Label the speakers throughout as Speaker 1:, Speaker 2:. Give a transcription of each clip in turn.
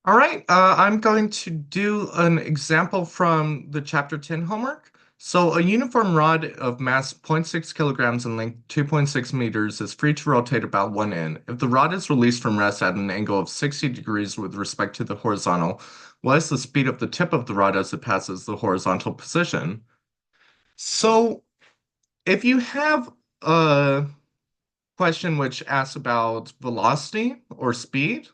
Speaker 1: All right, I'm going to do an example from the Chapter 10 homework. So, a uniform rod of mass zero point 0.6 kilograms and length 2.6 meters is free to rotate about one end. If the rod is released from rest at an angle of 60 degrees with respect to the horizontal, what is the speed of the tip of the rod as it passes the horizontal position? So, if you have a question which asks about velocity or speed,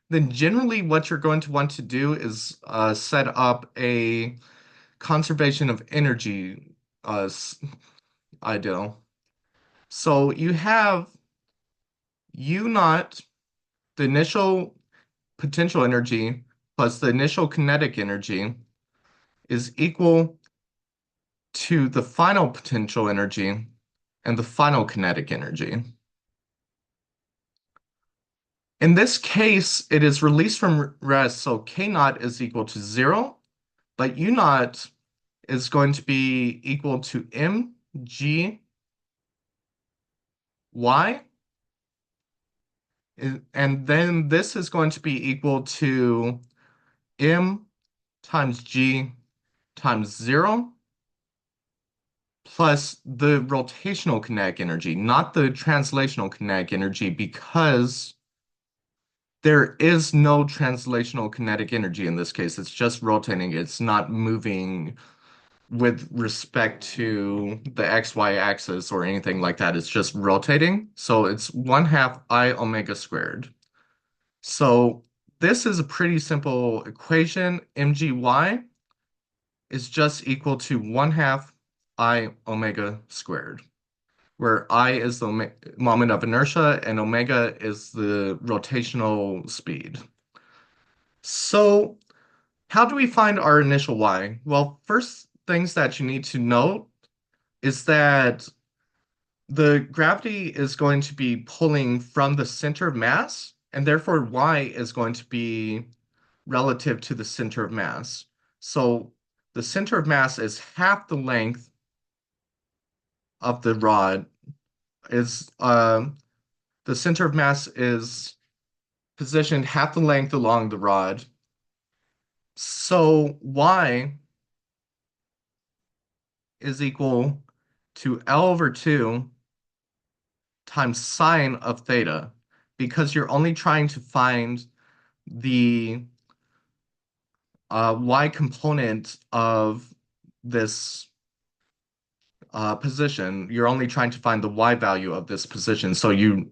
Speaker 1: then generally what you're going to want to do is set up a conservation of energy ideal. So you have U naught, the initial potential energy plus the initial kinetic energy is equal to the final potential energy and the final kinetic energy. In this case, it is released from rest, so K naught is equal to 0, but U naught is going to be equal to mgy, and then this is going to be equal to m times g times 0 plus the rotational kinetic energy, not the translational kinetic energy, because there is no translational kinetic energy in this case. It's just rotating. It's not moving with respect to the XY axis or anything like that. It's just rotating. So it's 1/2 I omega squared. So this is a pretty simple equation. MGY is just equal to 1/2 I omega squared, where I is the moment of inertia and omega is the rotational speed. So how do we find our initial Y? Well, first things that you need to note is that the gravity is going to be pulling from the center of mass, and therefore y is going to be relative to the center of mass. So the center of mass is half the length of the rod. Is The center of mass is positioned half the length along the rod. So y is equal to L over 2 times sine of theta, because you're only trying to find the y component of this position. You're only trying to find the y value of this position, so you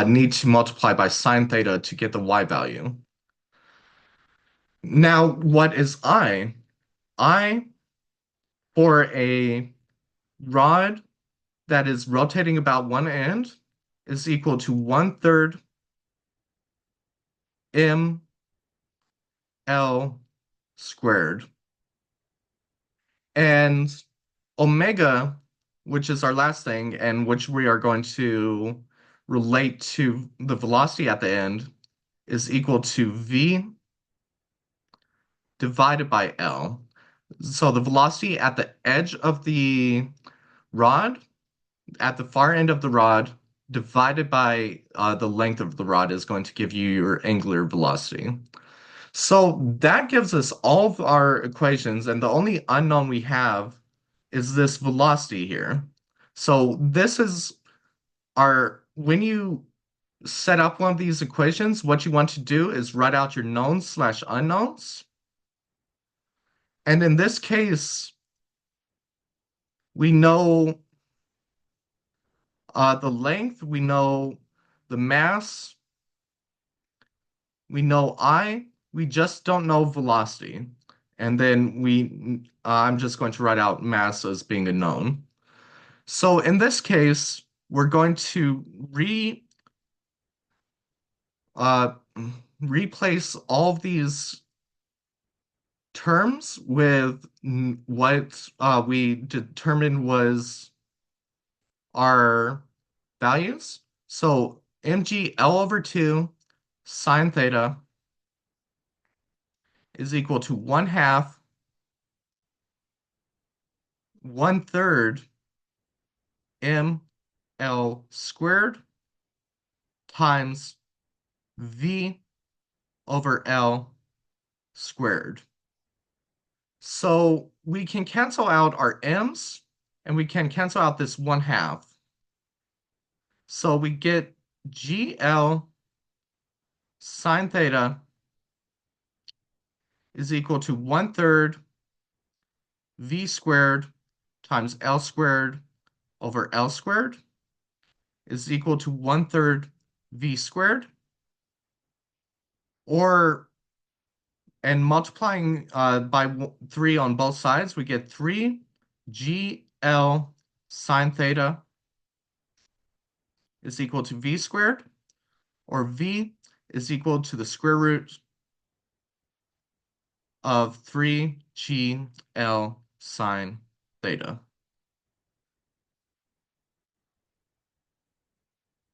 Speaker 1: need to multiply by sine theta to get the y value. Now, what is I? I, for a rod that is rotating about one end, is equal to 1/3 m L squared. And omega, which is our last thing, and which we are going to relate to the velocity at the end, is equal to v divided by L. So the velocity at the edge of the rod, at the far end of the rod, divided by the length of the rod is going to give you your angular velocity. So that gives us all of our equations, and the only unknown we have is this velocity here. So this is when you set up one of these equations, what you want to do is write out your knowns slash unknowns. And in this case, we know the length, we know the mass, we know I, we just don't know velocity. And then I'm just going to write out mass as being a known. So in this case, we're going to uh, replace all of these terms with what we determined was our values. So mg L over 2 sine theta is equal to 1/2 1/3 m L squared times v over L squared. So we can cancel out our m's and we can cancel out this 1/2. So we get GL sine theta is equal to 1/3 v squared times L squared over L squared is equal to 1/3 v squared, or and multiplying by 3 on both sides, we get 3 GL sine theta is equal to v squared, or v is equal to the square root of 3 GL sine theta.